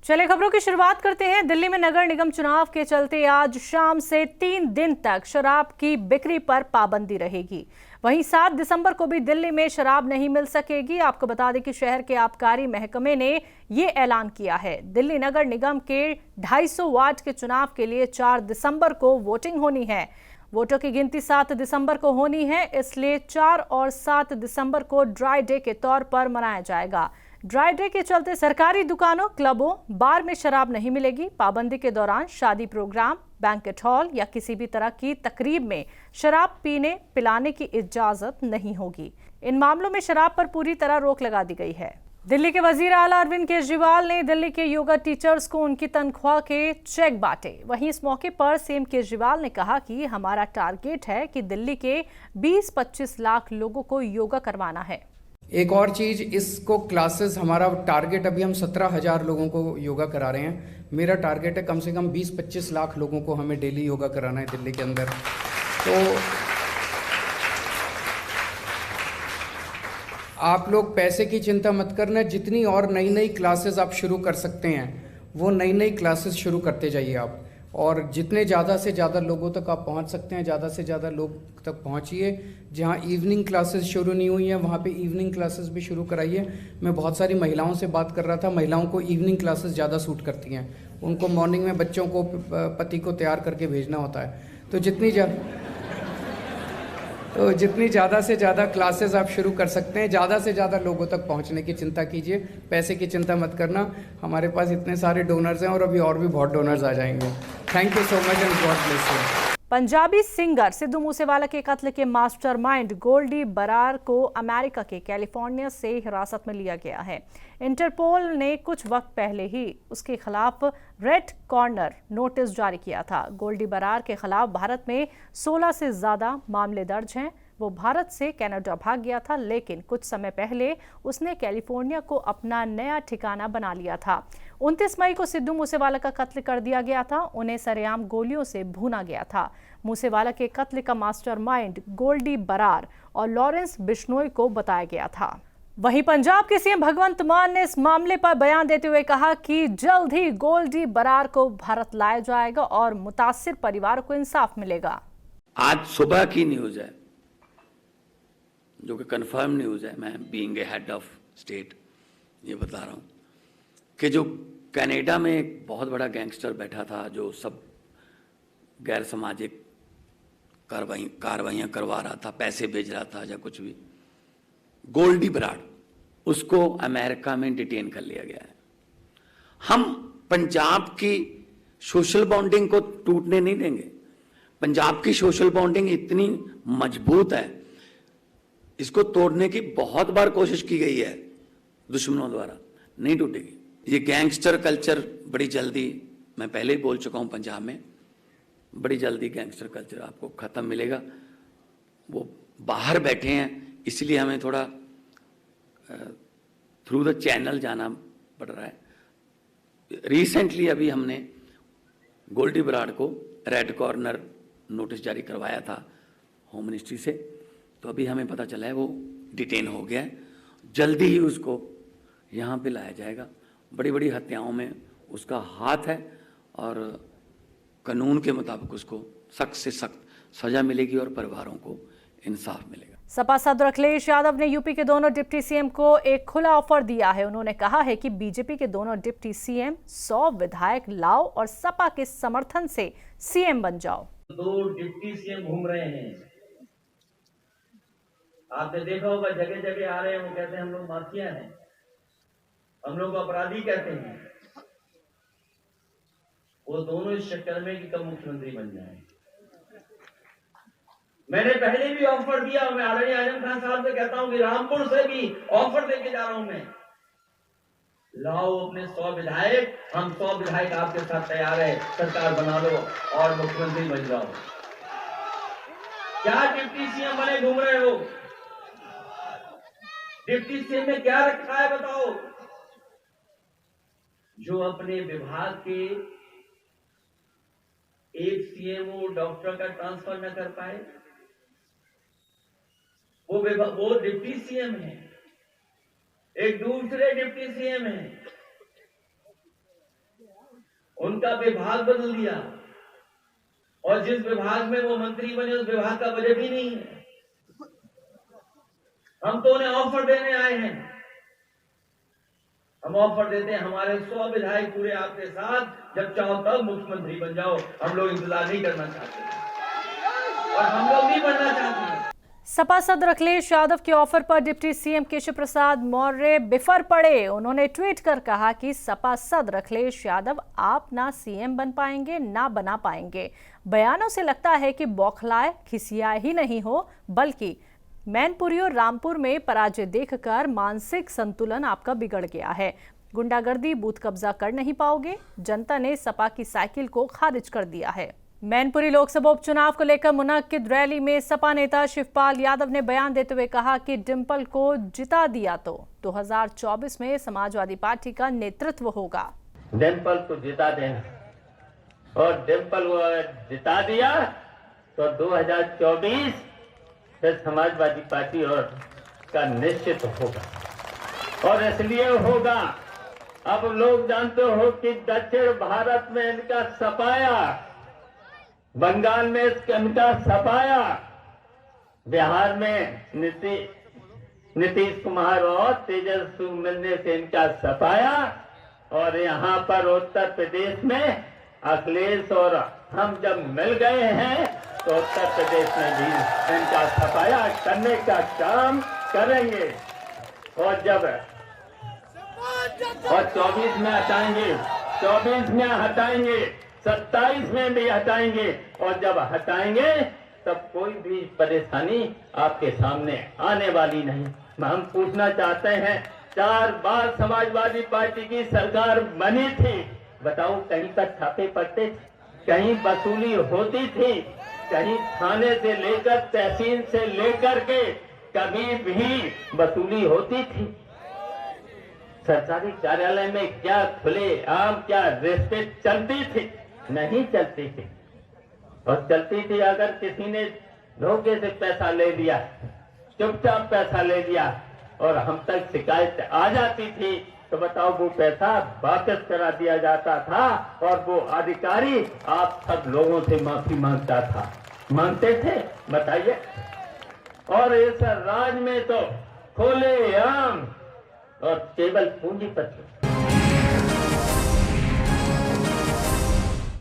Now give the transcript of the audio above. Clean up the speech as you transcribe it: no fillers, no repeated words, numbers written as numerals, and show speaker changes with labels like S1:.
S1: चले खबरों की शुरुआत करते हैं। दिल्ली में नगर निगम चुनाव के चलते आज शाम से 3 दिन तक शराब की बिक्री पर पाबंदी रहेगी। वहीं 7 दिसंबर को भी दिल्ली में शराब नहीं मिल सकेगी। आपको बता दें कि शहर के आबकारी महकमे ने ये ऐलान किया है। दिल्ली नगर निगम के 250 वार्ड के चुनाव के लिए 4 दिसंबर को वोटिंग होनी है। वोटों की गिनती 7 दिसंबर को होनी है, इसलिए 4 और 7 दिसंबर को ड्राई डे के तौर पर मनाया जाएगा। ड्राई डे के चलते सरकारी दुकानों, क्लबों, बार में शराब नहीं मिलेगी। पाबंदी के दौरान शादी प्रोग्राम, बैंकेट हॉल या किसी भी तरह की तकरीब में शराब पीने पिलाने की इजाजत नहीं होगी। इन मामलों में शराब पर पूरी तरह रोक लगा दी गई है। दिल्ली के वजीर आला अरविंद केजरीवाल ने दिल्ली के योगा टीचर्स को उनकी तनख्वाह के चेक बांटे। वहीं इस मौके पर सीएम केजरीवाल ने कहा कि हमारा टारगेट है कि दिल्ली के 20-25 लाख लोगों को योगा करवाना है।
S2: एक और चीज़, इसको क्लासेस, हमारा टारगेट अभी हम 17,000 लोगों को योगा करा रहे हैं। मेरा टारगेट है कम से कम 20-25 लाख लोगों को हमें डेली योगा कराना है दिल्ली के अंदर। तो आप लोग पैसे की चिंता मत करना। जितनी और नई नई क्लासेस आप शुरू कर सकते हैं वो नई नई क्लासेस शुरू करते जाइए आप, और जितने ज़्यादा से ज़्यादा लोगों तक आप पहुंच सकते हैं ज़्यादा से ज़्यादा लोग तक पहुंचिए। जहां इवनिंग क्लासेस शुरू नहीं हुई हैं वहां पे इवनिंग क्लासेस भी शुरू कराइए। मैं बहुत सारी महिलाओं से बात कर रहा था, महिलाओं को इवनिंग क्लासेस ज़्यादा सूट करती हैं। उनको मॉर्निंग में बच्चों को, पति को तैयार करके भेजना होता है। तो जितनी ज़्यादा से ज़्यादा क्लासेस आप शुरू कर सकते हैं। ज़्यादा से ज़्यादा लोगों तक पहुंचने की चिंता कीजिए, पैसे की चिंता मत करना। हमारे पास इतने सारे डोनर्स हैं और अभी और भी बहुत डोनर्स आ जाएंगे। Thank you so much and God bless you.
S1: Punjabi singer Sidhu Moosewala के कत्ल के मास्टरमाइंड गोल्डी बरार को अमेरिका के कैलिफोर्निया से हिरासत में लिया गया है। इंटरपोल ने कुछ वक्त पहले ही उसके खिलाफ रेड कॉर्नर नोटिस जारी किया था। गोल्डी बरार के खिलाफ भारत में 16 से ज्यादा मामले दर्ज हैं। वो भारत से कनाडा भाग गया था, लेकिन कुछ समय पहले उसने कैलिफोर्निया को अपना नया ठिकाना बना लिया था। 29 मई को सिद्धू मूसेवाला का कत्ल कर दिया गया था। उन्हें सरेआम गोलियों से भूना गया था। मूसेवाला के कत्ल का मास्टरमाइंड गोल्डी बरार और लॉरेंस बिश्नोई को बताया गया था। वहीं पंजाब के सीएम भगवंत मान ने इस मामले पर बयान देते हुए कहा कि जल्द ही गोल्डी बरार को भारत लाया जाएगा और मुतासिर परिवार को इंसाफ मिलेगा।
S3: आज सुबह की न्यूज है, जो कि कंफर्म न्यूज है, मैं being a head of state ये बता रहा हूँ कि जो कनाडा में एक बहुत बड़ा गैंगस्टर बैठा था, जो सब गैर सामाजिक कार्रवाइयाँ करवा रहा था, पैसे भेज रहा था या कुछ भी, गोल्डी बराड़, उसको अमेरिका में डिटेन कर लिया गया है। हम पंजाब की सोशल बॉन्डिंग को टूटने नहीं देंगे। पंजाब की सोशल बॉन्डिंग इतनी मजबूत है, इसको तोड़ने की बहुत बार कोशिश की गई है दुश्मनों द्वारा, नहीं टूटेगी। ये गैंगस्टर कल्चर बड़ी जल्दी, मैं पहले ही बोल चुका हूं, पंजाब में बड़ी जल्दी गैंगस्टर कल्चर आपको खत्म मिलेगा। वो बाहर बैठे हैं, इसलिए हमें थोड़ा थ्रू द चैनल जाना पड़ रहा है। रिसेंटली अभी हमने गोल्डी बराड़ को रेड कॉर्नर नोटिस जारी करवाया था होम मिनिस्ट्री से, तो अभी हमें पता चला है वो डिटेन हो गया है। जल्दी ही उसको यहाँ पे लाया जाएगा। बड़ी बड़ी हत्याओं में उसका हाथ है और कानून के मुताबिक उसको सख्त से सख्त सजा मिलेगी और परिवारों को इंसाफ मिलेगा।
S1: सपा सदर अखिलेश यादव ने यूपी के दोनों डिप्टी सीएम को एक खुला ऑफर दिया है। उन्होंने कहा है कि बीजेपी के दोनों डिप्टी सीएम 100 विधायक लाओ और सपा के समर्थन से सीएम बन जाओ।
S4: 2 डिप्टी सीएम घूम रहे हैं, आपने देखा होगा, जगह जगह आ रहे हैं, वो कहते हैं हम लोग माफिया हैं, हम लोग अपराधी कहते हैं। वो दोनों इस चक्कर में कि कब मुख्यमंत्री बन जाए। मैंने पहले भी ऑफर दिया, मैं आदरणीय आजम खान साहब से कहता हूं कि रामपुर से भी ऑफर देके जा रहा हूं मैं, लाओ अपने 100 विधायक, हम 100 विधायक आपके साथ तैयार है, सरकार बना लो और मुख्यमंत्री बन जाओ। क्या डिप्टी सीएम बने घूम रहे हो? डिप्टी सीएम में क्या रखा है बताओ? जो अपने विभाग के एक सीएमओ डॉक्टर का ट्रांसफर न कर पाए, वो डिप्टी सीएम है। एक दूसरे डिप्टी सीएम है उनका विभाग बदल दिया और जिस विभाग में वो मंत्री बने उस विभाग का बजट ही नहीं है। हम तो उन्हें ऑफर देने आए हैं। हम ऑफर देते हैं हमारे 100 विधायक पूरे आपके साथ, जब चाहो तब मुख्यमंत्री बन जाओ। हम लोग इंतजार नहीं करना चाहते और हम लोग नहीं बनना चाहते।
S1: सपा सदर अखिलेश यादव के ऑफर पर डिप्टी सीएम केशव प्रसाद मौर्य बिफर पड़े। उन्होंने ट्वीट कर कहा कि सपा सदर अखिलेश यादव आप ना सीएम बन पाएंगे ना बना पाएंगे। बयानों से लगता है कि बौखलाए खिसियाए ही नहीं हो, बल्कि मैनपुरी और रामपुर में पराजय देखकर मानसिक संतुलन आपका बिगड़ गया है। गुंडागर्दी, बूथ कब्जा कर नहीं पाओगे। जनता ने सपा की साइकिल को खारिज कर दिया है। मैनपुरी लोकसभा उपचुनाव को लेकर मुनक्किद रैली में सपा नेता शिवपाल यादव ने बयान देते हुए कहा कि डिंपल को जिता दिया तो 2024 में समाजवादी पार्टी का नेतृत्व होगा।
S5: डिंपल को जिता देना और डिंपल को जिता दिया तो 2024 फिर समाजवादी पार्टी और का निश्चित होगा। और इसलिए होगा, अब लोग जानते हो कि दक्षिण भारत में इनका सपाया, बंगाल में इनका सपाया, बिहार में नीतीश कुमार और तेजस्वी मिलने से इनका सपाया, और यहाँ पर उत्तर प्रदेश में अखिलेश और हम जब मिल गए हैं तो उत्तर प्रदेश में भी इनका सफाया करने का काम करेंगे। और जब 24 में हटाएंगे, 24 में हटाएंगे, 27 में भी हटाएंगे, और जब हटाएंगे तब कोई भी परेशानी आपके सामने आने वाली नहीं। हम पूछना चाहते हैं, 4 बार समाजवादी पार्टी की सरकार बनी थी, बताओ कहीं पर छापे पड़ते थे, कहीं वसूली होती थी, कहीं थाने से लेकर तहसील से लेकर के कभी भी वसूली होती थी? सरकारी कार्यालय में क्या खुले आम क्या रिश्वत चलती थी? नहीं चलती थी। और चलती थी अगर किसी ने धोखे से पैसा ले लिया, चुपचाप पैसा ले लिया और हम तक शिकायत आ जाती थी, तो बताओ वो पैसा वापस करा दिया जाता था और वो अधिकारी आप सब लोगों से माफी मांगता था। मांगते थे? बताइए। और इस राज में तो खुले आम और केवल पूंजीपति